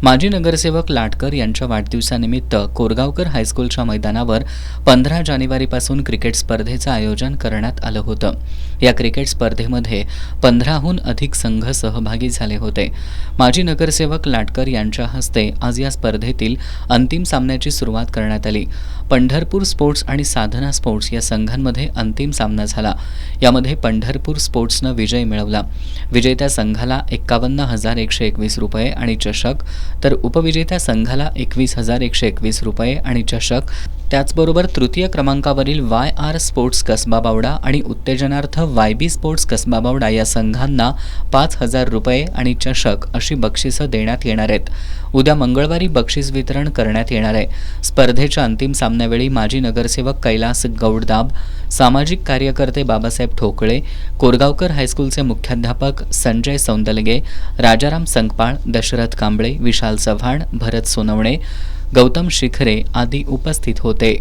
माजी नगरसेवक लाटकर यांच्या वाढदिवसानिमित्त कोरगावकर हायस्कूलच्या मैदानावर 15 जानेवारीपासून क्रिकेट स्पर्धेचं आयोजन करण्यात आलं होतं। या क्रिकेट स्पर्धेमध्ये 15हून अधिक संघ सहभागी झाले होते। माजी नगरसेवक लाटकर यांच्या हस्ते आज या स्पर्धेतील अंतिम सामन्याची सुरुवात करण्यात आली। पंढरपूर स्पोर्ट्स आणि साधना स्पोर्ट्स या संघांमध्ये अंतिम सामना झाला। यामध्ये पंढरपूर स्पोर्ट्सनं विजय मिळवला। विजेत्या संघाला 51,121 रुपये आणि चषक, तर उपविजेत्या संघाला 21,121 रुपये आणि चषक, त्याचबरोबर तृतीय क्रमांकावरील YR स्पोर्ट्स कसबा बावडा आणि उत्तेजनार्थ YB स्पोर्ट्स कसबा बावडा या संघांना 5,000 रुपये आणि चषक अशी बक्षिसं देण्यात येणार आहेत। उद्या मंगळवारी बक्षीस वितरण करण्यात येणार आहे। स्पर्धेच्या अंतिम सामन्यावेळी माजी नगरसेवक कैलास गौडदाब, सामाजिक कार्यकर्ते बाबासाहेब ठोकळे, कोरगावकर हायस्कूलचे मुख्याध्यापक संजय सौंदलगे, राजाराम संकपाळ, दशरथ कांबळे, विशाल चव्हाण, भरत सोनवणे, गौतम शिखरे आदी उपस्थित होते।